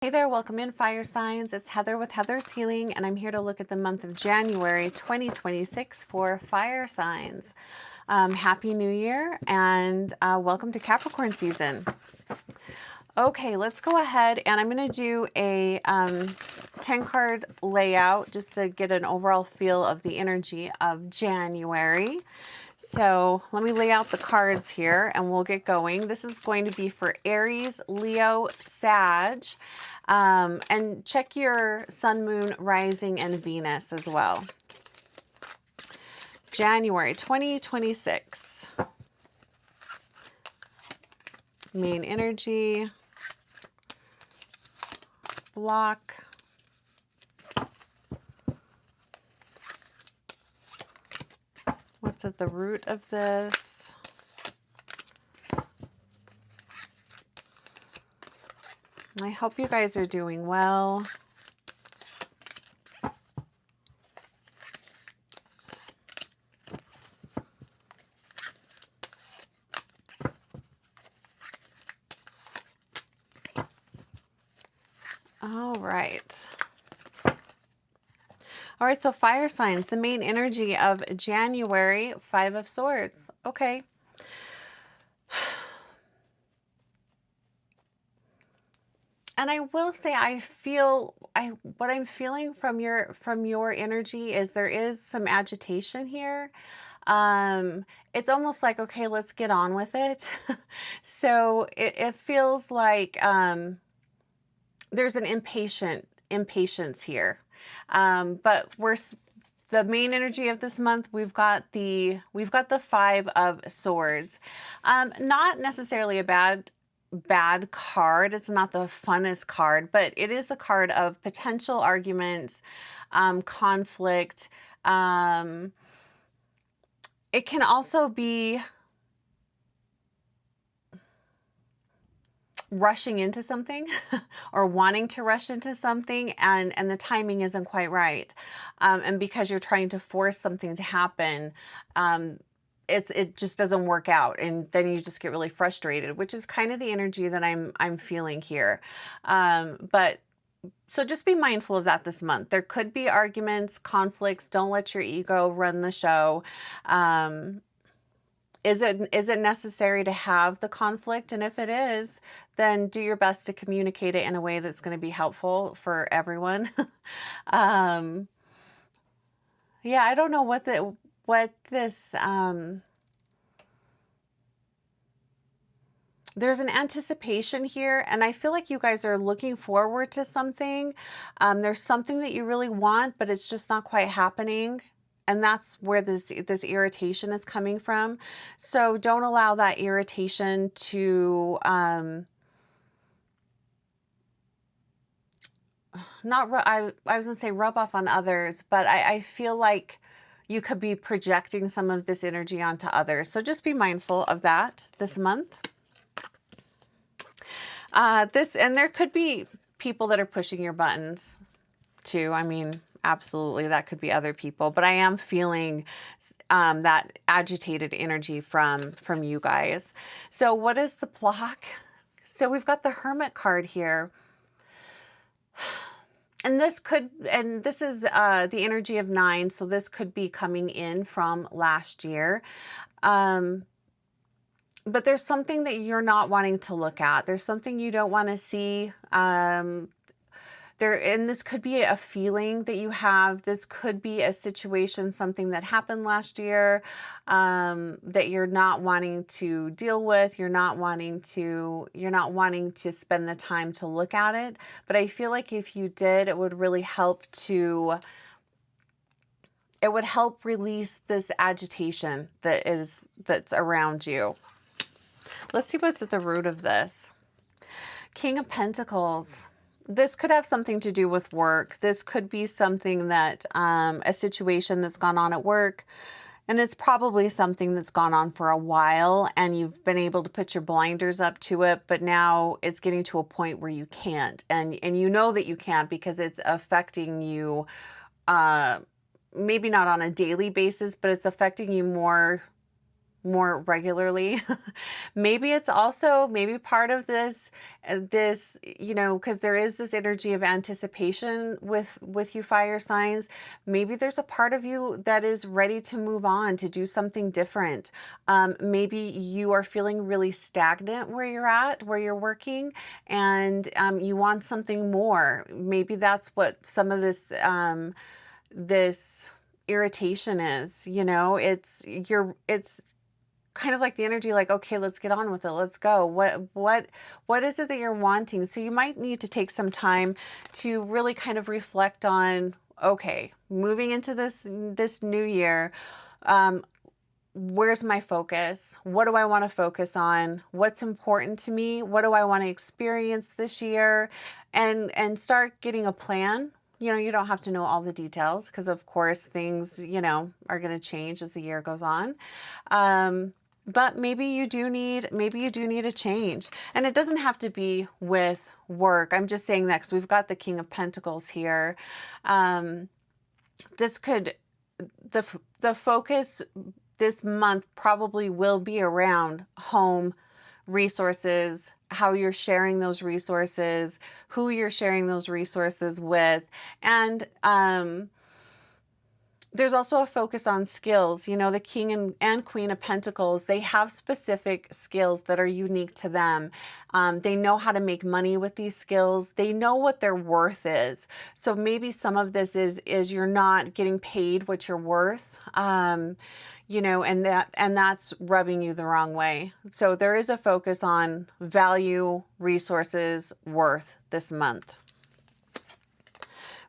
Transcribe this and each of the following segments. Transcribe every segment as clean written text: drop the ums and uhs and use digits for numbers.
Hey there, welcome in fire signs. It's Heather with Heather's Healing, and I'm here to look at the month of January 2026 for fire signs. Happy New Year and welcome to Capricorn season. Okay, let's go ahead and I'm going to do a 10 card layout just to get an overall feel of the energy of January. So let me lay out the cards here and we'll get going. This is going to be for Aries, Leo, Sag. And check your sun, moon, rising, and Venus as well. January 2026. Main energy. Block. What's at the root of this? I hope you guys are doing well. All right. All right, so fire signs, the main energy of January, 5 of Swords. Okay. And I will say, what I'm feeling from your energy is there is some agitation here. It's almost like, okay, let's get on with it. So it feels like there's an impatience here. But the main energy of this month, we've got the 5 of Swords. Not necessarily a bad card. It's not the funnest card, but it is a card of potential arguments, conflict. It can also be rushing into something or wanting to rush into something and the timing isn't quite right. And because you're trying to force something to happen, it just doesn't work out, and then you just get really frustrated, which is kind of the energy that I'm feeling here. But so just be mindful of that this month. There could be arguments, conflicts. Don't let your ego run the show. Is it necessary to have the conflict? And if it is, then do your best to communicate it in a way that's going to be helpful for everyone. Yeah, I don't know what this there's an anticipation here, and I feel like you guys are looking forward to something. There's something that you really want, but it's just not quite happening. And that's where this irritation is coming from. So don't allow that irritation to I was gonna say rub off on others, but I feel like you could be projecting some of this energy onto others. So just be mindful of that this month. And there could be people that are pushing your buttons too. I mean, absolutely, that could be other people, but I am feeling that agitated energy from you guys. So what is the block? So we've got the Hermit card here. And this is the energy of 9. So this could be coming in from last year. But there's something that you're not wanting to look at. There's something you don't want to see. And this could be a feeling that you have. This could be a situation, something that happened last year, that you're not wanting to deal with. You're not wanting to spend the time to look at it. But I feel like if you did, it would really help release this agitation that's around you. Let's see what's at the root of this. King of Pentacles. This could have something to do with work. This could be something that, a situation that's gone on at work, and it's probably something that's gone on for a while and you've been able to put your blinders up to it, but now it's getting to a point where you can't. And you know that you can't because it's affecting you, maybe not on a daily basis, but it's affecting you more more regularly. Maybe it's also maybe part of this, you know, because there is this energy of anticipation with you fire signs. Maybe there's a part of you that is ready to move on, to do something different. Maybe you are feeling really stagnant where you're at, where you're working, and you want something more. Maybe that's what some of this irritation is, you know. It's kind of like the energy like, okay, let's get on with it, let's go. What is it that you're wanting? So you might need to take some time to really kind of reflect on, okay, moving into this new year, where's my focus? What do I want to focus on? What's important to me? What do I want to experience this year? And start getting a plan. You know, you don't have to know all the details because, of course, things, you know, are going to change as the year goes on. But maybe you do need a change. And it doesn't have to be with work. I'm just saying that because we've got the King of Pentacles here. This could, the focus this month probably will be around home, resources, how you're sharing those resources, who you're sharing those resources with. And there's also a focus on skills. You know, the King and Queen of Pentacles, they have specific skills that are unique to them. They know how to make money with these skills. They know what their worth is. So maybe some of this is you're not getting paid what you're worth. You know, and that's rubbing you the wrong way. So there is a focus on value, resources, worth this month.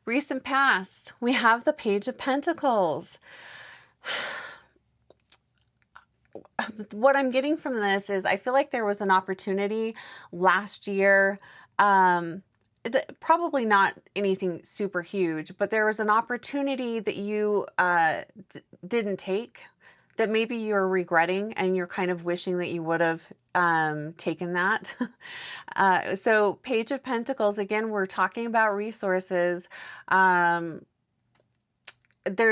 Recent past, we have the Page of Pentacles. What I'm getting from this is I feel like there was an opportunity last year, probably not anything super huge, but there was an opportunity that you didn't take, that maybe you're regretting and you're kind of wishing that you would have taken that. So Page of Pentacles, again, we're talking about resources. There's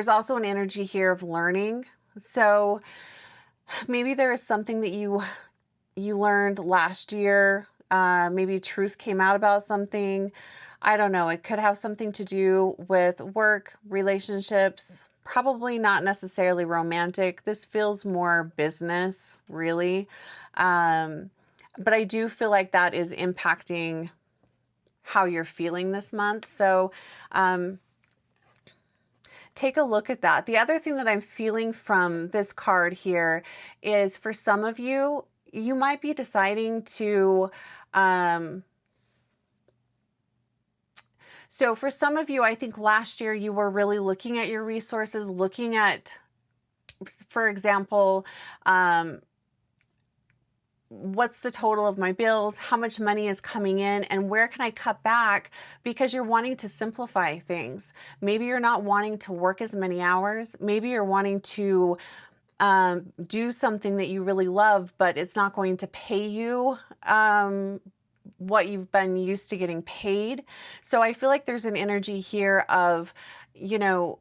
also an energy here of learning. So maybe there is something that you learned last year. Maybe truth came out about something. I don't know. It could have something to do with work, relationships, probably not necessarily romantic. This feels more business, really. But I do feel like that is impacting how you're feeling this month. So take a look at that. The other thing that I'm feeling from this card here is for some of you, you might be deciding to so for some of you, I think last year you were really looking at your resources, looking at, for example, what's the total of my bills? How much money is coming in? And where can I cut back? Because you're wanting to simplify things. Maybe you're not wanting to work as many hours. Maybe you're wanting to do something that you really love, but it's not going to pay you what you've been used to getting paid. So I feel like there's an energy here of, you know,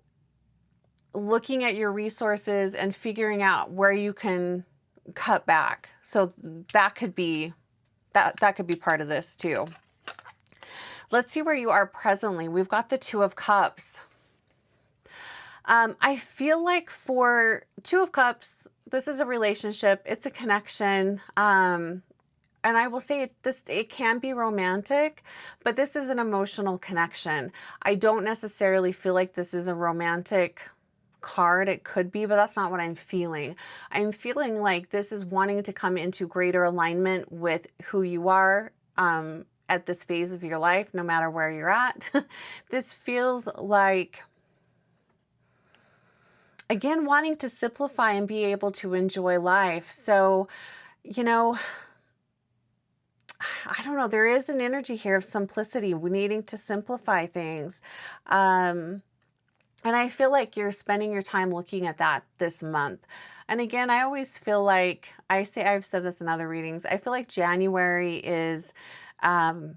looking at your resources and figuring out where you can cut back. So that could be that could be part of this too. Let's see where you are presently. We've got the Two of Cups. I feel like for Two of Cups, this is a relationship. It's a connection. And I will say it can be romantic, but this is an emotional connection. I don't necessarily feel like this is a romantic card. It could be, but that's not what I'm feeling. I'm feeling like this is wanting to come into greater alignment with who you are at this phase of your life, no matter where you're at. This feels like, again, wanting to simplify and be able to enjoy life. So, you know, I don't know, there is an energy here of simplicity, needing to simplify things. And I feel like you're spending your time looking at that this month. And again, I always feel like, I've said this in other readings, I feel like January is the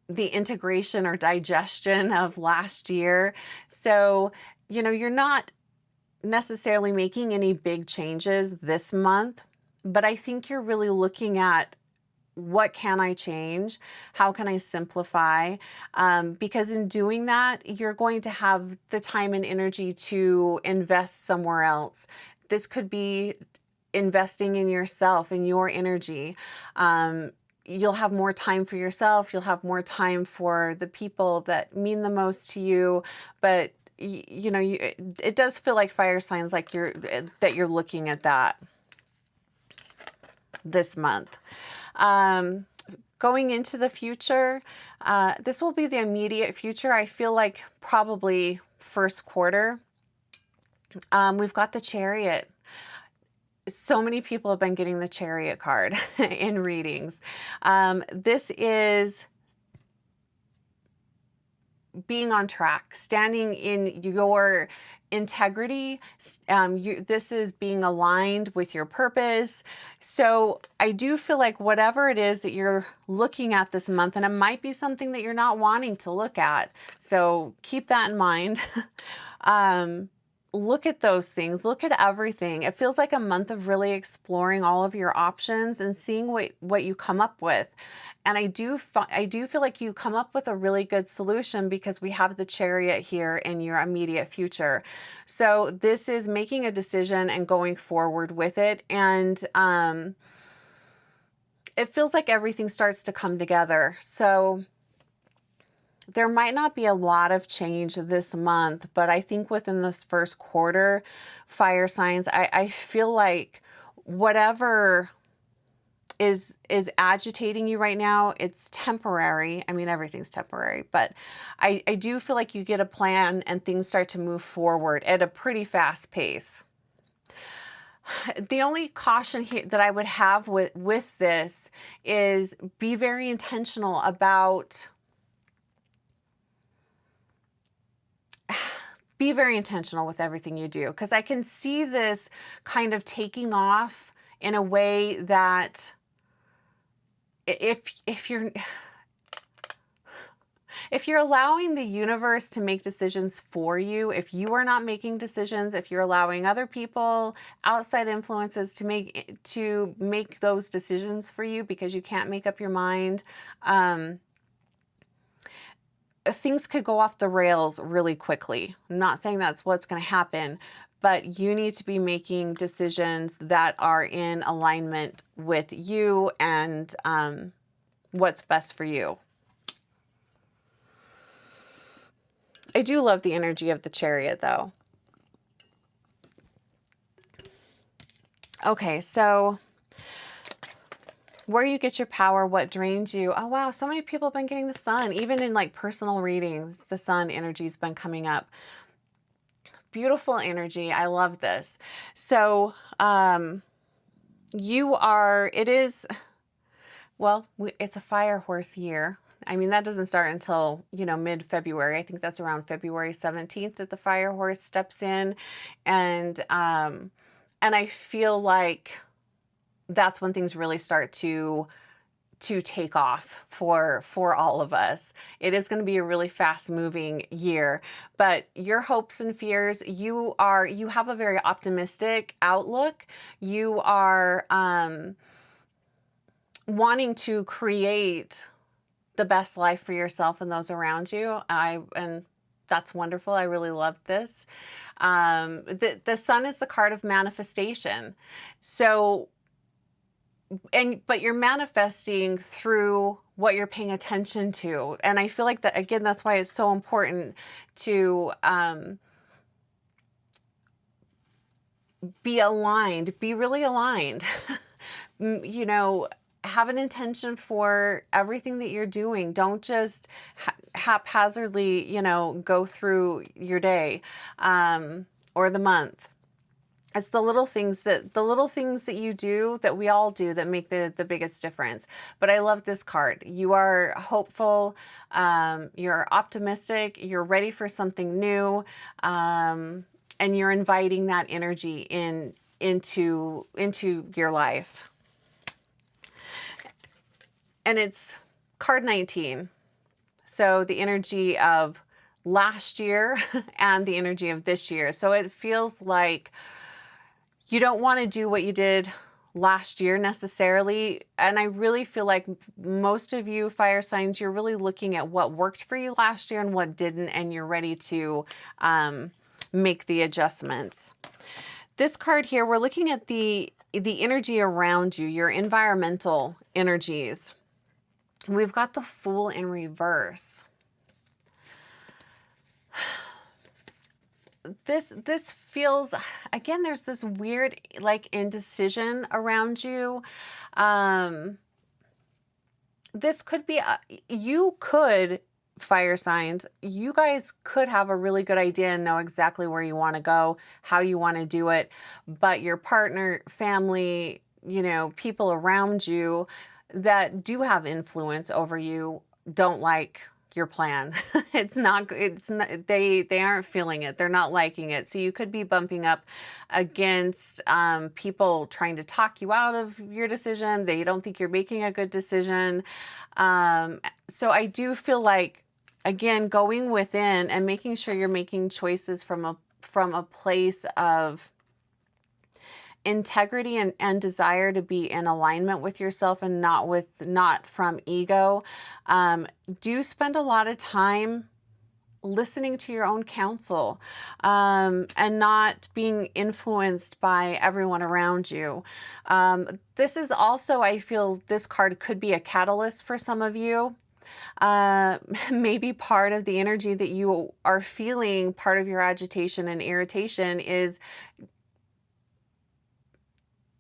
integration or digestion of last year. So, you know, you're not necessarily making any big changes this month, but I think you're really looking at, what can I change? How can I simplify? Because in doing that, you're going to have the time and energy to invest somewhere else. This could be investing in yourself and your energy. You'll have more time for yourself. You'll have more time for the people that mean the most to you. But you know, it does feel like fire signs, like you're looking at that this month. Going into the future, this will be the immediate future. I feel like probably first quarter. We've got the Chariot. So many people have been getting the Chariot card in readings. This is being on track, standing in your integrity. This is being aligned with your purpose. So I do feel like whatever it is that you're looking at this month, and it might be something that you're not wanting to look at, so keep that in mind. Look at those things. Look at everything. It feels like a month of really exploring all of your options and seeing what you come up with. And I do feel like you come up with a really good solution, because we have the Chariot here in your immediate future. So this is making a decision and going forward with it. And it feels like everything starts to come together. So there might not be a lot of change this month, but I think within this first quarter, fire signs, I feel like whatever is agitating you right now, it's temporary. I mean, everything's temporary, but I do feel like you get a plan and things start to move forward at a pretty fast pace. The only caution here that I would have with this is be very intentional about be very intentional with everything you do, because I can see this kind of taking off in a way that if you're allowing the universe to make decisions for you, if you are not making decisions, if you're allowing other people, outside influences to make those decisions for you because you can't make up your mind, things could go off the rails really quickly. I'm not saying that's what's going to happen, but you need to be making decisions that are in alignment with you and what's best for you. I do love the energy of the Chariot, though. Okay, so where you get your power, what drains you. Oh, wow. So many people have been getting the Sun. Even in like personal readings, the Sun energy's been coming up. Beautiful energy. I love this. So it's a fire horse year. I mean, that doesn't start until, mid-February. I think that's around February 17th that the fire horse steps in. And I feel like that's when things really start to take off for all of us. It is going to be a really fast moving year, but your hopes and fears, you have a very optimistic outlook. You are wanting to create the best life for yourself and those around you. And that's wonderful. I really love this. The Sun is the card of manifestation. So, but you're manifesting through what you're paying attention to. And I feel like that, again, that's why it's so important to be aligned, be really aligned. Have an intention for everything that you're doing. Don't just haphazardly, go through your day or the month. It's the little things that you do, that we all do, that make the biggest difference. But I love this card. You are hopeful, you're optimistic, you're ready for something new, and you're inviting that energy into your life. And it's card 19. So the energy of last year and the energy of this year. So it feels like you don't want to do what you did last year necessarily. And I really feel like most of you fire signs, you're really looking at what worked for you last year and what didn't, and you're ready to make the adjustments. This card here, we're looking at the energy around you, your environmental energies. We've got the Fool in reverse. This feels, again, there's this weird like indecision around you. This could be, you could, fire signs, you guys could have a really good idea and know exactly where you want to go, how you want to do it, but your partner, family, you know, people around you that do have influence over you don't like your plan. It's not, they aren't feeling it. They're not liking it. So you could be bumping up against people trying to talk you out of your decision. They don't think you're making a good decision. So I do feel like, again, going within and making sure you're making choices from a place of integrity and desire to be in alignment with yourself and not from ego. Do spend a lot of time listening to your own counsel, and not being influenced by everyone around you. This is also, I feel this card could be a catalyst for some of you. Maybe part of the energy that you are feeling, part of your agitation and irritation is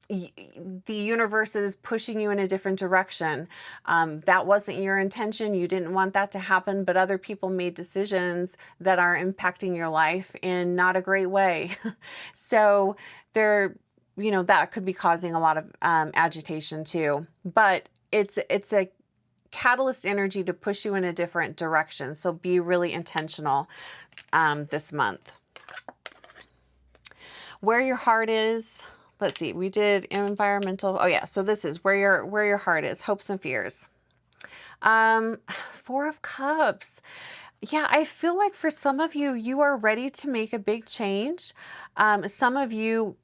the universe is pushing you in a different direction. That wasn't your intention. You didn't want that to happen, but other people made decisions that are impacting your life in not a great way. So there, you know, that could be causing a lot of agitation too, but it's a catalyst energy to push you in a different direction. So be really intentional this month. Where your heart is. Let's see, we did environmental. Oh yeah, so this is where your heart is, hopes and fears. Four of Cups. Yeah, I feel like for some of you, you are ready to make a big change. Some of you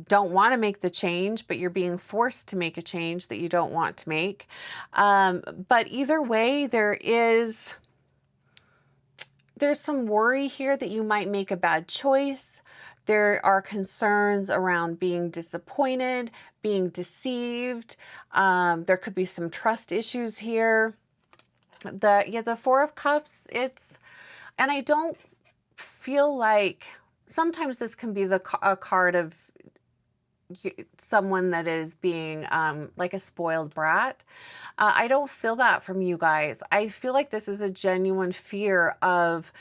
don't want to make the change, but you're being forced to make a change that you don't want to make. But either way, there's some worry here that you might make a bad choice. There are concerns around being disappointed, being deceived. There could be some trust issues here. The Four of Cups, and I don't feel like, sometimes this can be a card of someone that is being like a spoiled brat. I don't feel that from you guys. I feel like this is a genuine fear of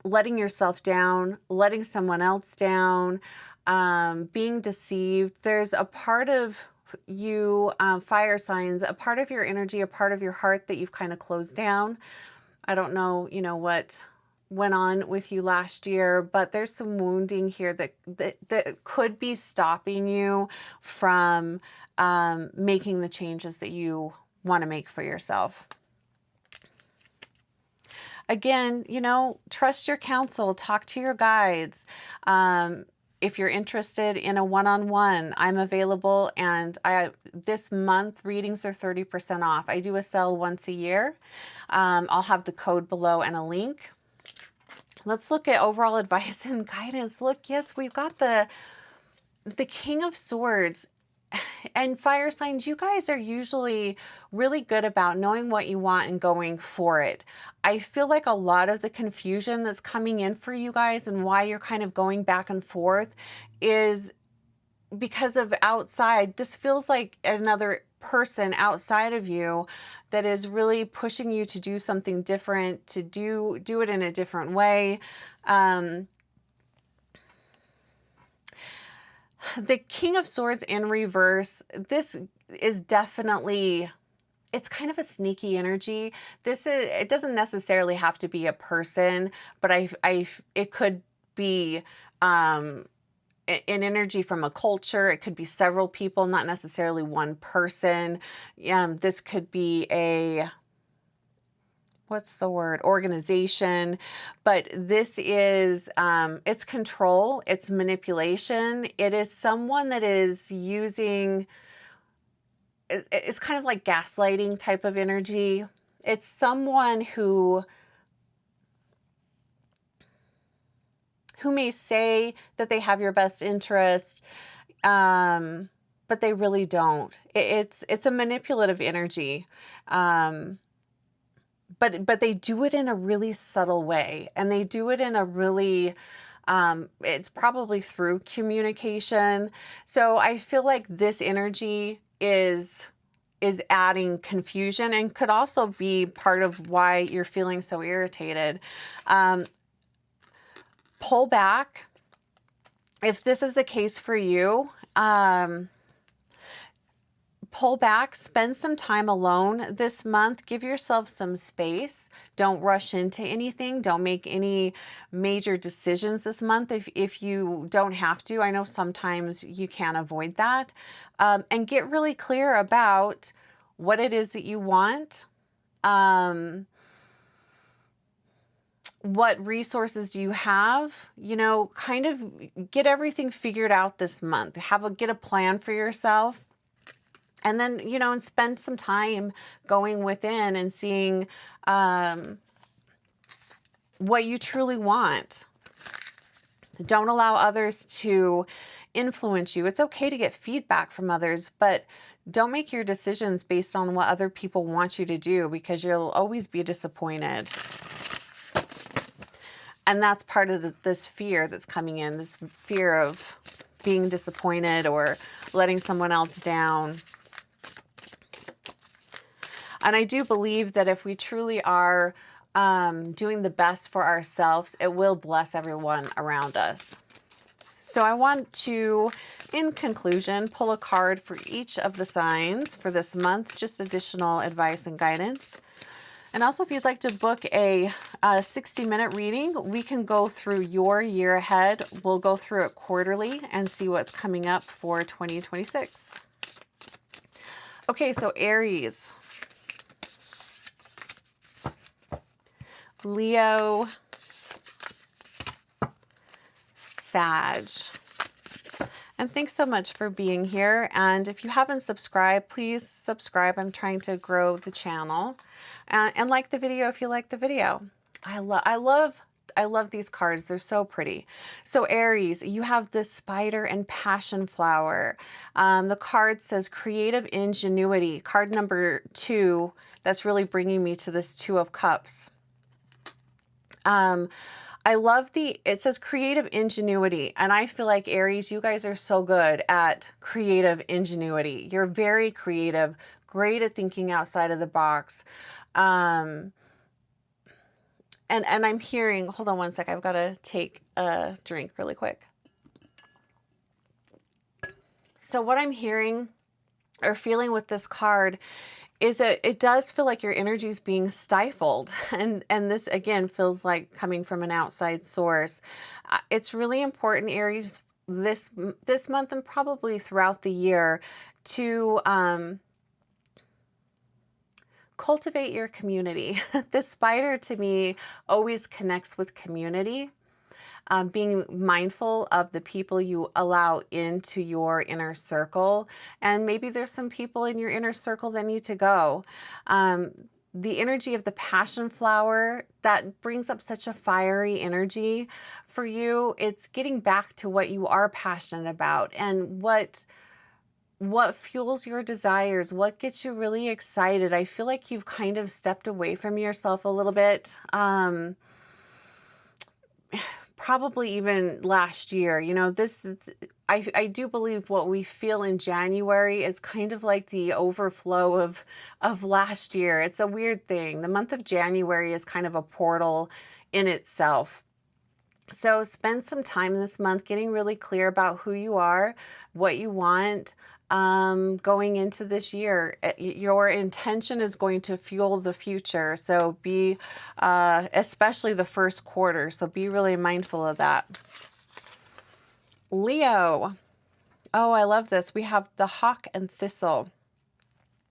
letting yourself down, letting someone else down, being deceived. There's a part of you, fire signs, a part of your energy, a part of your heart that you've kind of closed down. I don't know, you know, what went on with you last year, but there's some wounding here that could be stopping you from making the changes that you want to make for yourself. Again, you know, trust your counsel, talk to your guides. If you're interested in a one-on-one, I'm available, and this month readings are 30% off. I do a sale once a year. I'll have the code below and a link. Let's look at overall advice and guidance. Look, yes, we've got the King of Swords. And fire signs, you guys are usually really good about knowing what you want and going for it. I feel like a lot of the confusion that's coming in for you guys and why you're kind of going back and forth is because of outside. This feels like another person outside of you that is really pushing you to do something different, to do it in a different way. The King of Swords in reverse, this is definitely, it's kind of a sneaky energy. It doesn't necessarily have to be a person, but it could be an energy from a culture. It could be several people, not necessarily one person. This could be what's the word, organization, but this is, it's control, it's manipulation. It is someone that is using, it's kind of like gaslighting type of energy. It's someone who may say that they have your best interest, but they really don't. It's a manipulative energy. But they do it in a really subtle way, and they do it in a really, it's probably through communication. So I feel like this energy is adding confusion, and could also be part of why you're feeling so irritated. Pull back. If this is the case for you, pull back, spend some time alone this month. Give yourself some space. Don't rush into anything. Don't make any major decisions this month if you don't have to. I know sometimes you can't avoid that. And get really clear about what it is that you want. What resources do you have? You know, kind of get everything figured out this month. Get a plan for yourself. And then, you know, and spend some time going within and seeing what you truly want. Don't allow others to influence you. It's okay to get feedback from others, but don't make your decisions based on what other people want you to do, because you'll always be disappointed. And that's part of this fear that's coming in, this fear of being disappointed or letting someone else down. And I do believe that if we truly are doing the best for ourselves, it will bless everyone around us. So I want to, in conclusion, pull a card for each of the signs for this month, just additional advice and guidance. And also, if you'd like to book a 60-minute reading, we can go through your year ahead. We'll go through it quarterly and see what's coming up for 2026. Okay, so Aries, Leo, Sag. And thanks so much for being here. And if you haven't subscribed, please subscribe. I'm trying to grow the channel. And like the video if you like the video. I love these cards. They're so pretty. So Aries, you have this spider and passion flower. The card says creative ingenuity. Card number 2, that's really bringing me to this 2 of Cups. I love it says creative ingenuity, and I feel like Aries, you guys are so good at creative ingenuity. You're very creative, great at thinking outside of the box. And I'm hearing, hold on one sec, I've got to take a drink really quick. So what I'm hearing or feeling with this card is that it does feel like your energy is being stifled. And this, again, feels like coming from an outside source. It's really important, Aries, this month and probably throughout the year to cultivate your community. This spider, to me, always connects with community. Being mindful of the people you allow into your inner circle. And maybe there's some people in your inner circle that need to go. The energy of the passion flower, that brings up such a fiery energy for you. It's getting back to what you are passionate about and what fuels your desires, what gets you really excited. I feel like you've kind of stepped away from yourself a little bit. Probably even last year, you know, I do believe what we feel in January is kind of like the overflow of last year. It's a weird thing. The month of January is kind of a portal in itself. So spend some time this month getting really clear about who you are, what you want, going into this year. Your intention is going to fuel the future. So be, especially the first quarter. So be really mindful of that. Leo. Oh, I love this. We have the hawk and thistle.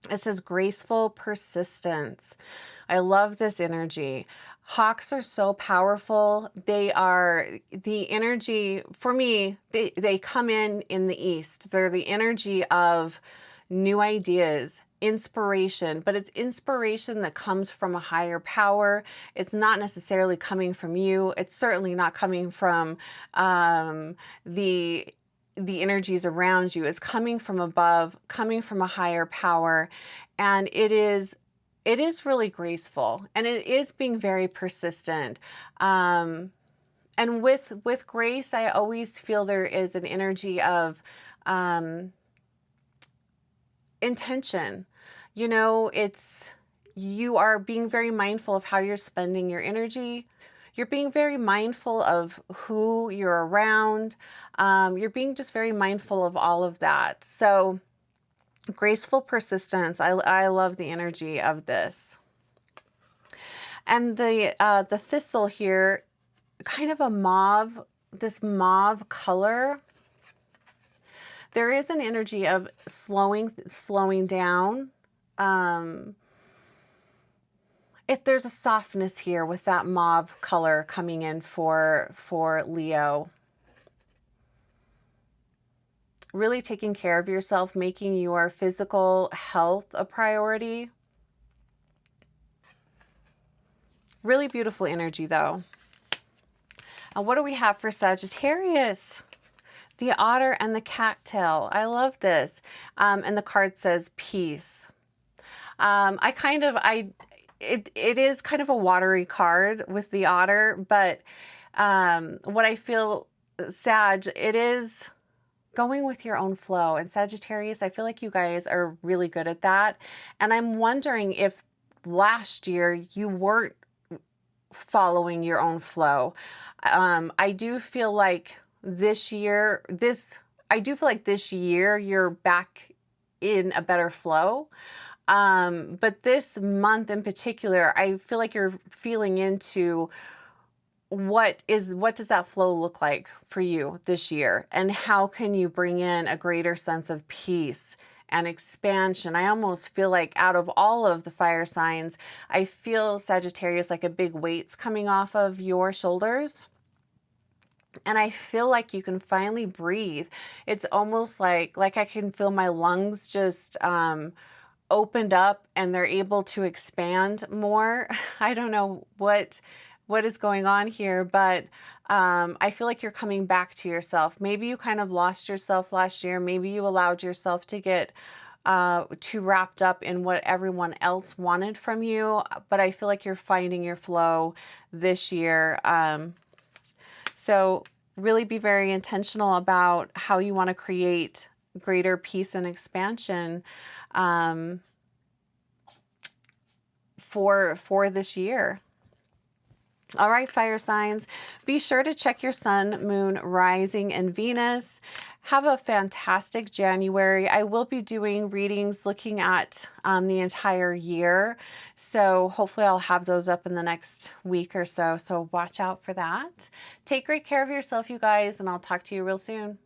It says graceful persistence. I love this energy. Hawks are so powerful. They are the energy, for me, they come in the east. They're the energy of new ideas, inspiration, but it's inspiration that comes from a higher power. It's not necessarily coming from you. It's certainly not coming from the energies around you. Is coming from above, coming from a higher power, and it is really graceful, and it is being very persistent. And with grace, I always feel there is an energy of intention. You know, you are being very mindful of how you're spending your energy. You're being very mindful of who you're around. You're being just very mindful of all of that. So graceful persistence. I love the energy of this. And the thistle here, kind of a mauve, this mauve color. There is an energy of slowing down. If there's a softness here with that mauve color coming in for Leo. Really taking care of yourself, making your physical health a priority. Really beautiful energy though. And what do we have for Sagittarius? The otter and the cattail. I love this. And the card says peace. It is kind of a watery card with the otter, but what I feel, Sag, it is going with your own flow. And Sagittarius, I feel like you guys are really good at that. And I'm wondering if last year you weren't following your own flow. I do feel like this year you're back in a better flow. But this month in particular, I feel like you're feeling into what does that flow look like for you this year? And how can you bring in a greater sense of peace and expansion? I almost feel like out of all of the fire signs, I feel Sagittarius like a big weight's coming off of your shoulders. And I feel like you can finally breathe. It's almost like I can feel my lungs just opened up and they're able to expand more. I don't know what is going on here, but I feel like you're coming back to yourself. Maybe you kind of lost yourself last year. Maybe you allowed yourself to get too wrapped up in what everyone else wanted from you, but I feel like you're finding your flow this year. So really be very intentional about how you want to create greater peace and expansion for this year. All right, fire signs, be sure to check your sun, moon, rising, and Venus. Have a fantastic January. I will be doing readings looking at the entire year. So hopefully I'll have those up in the next week or so. So watch out for that. Take great care of yourself, you guys, and I'll talk to you real soon.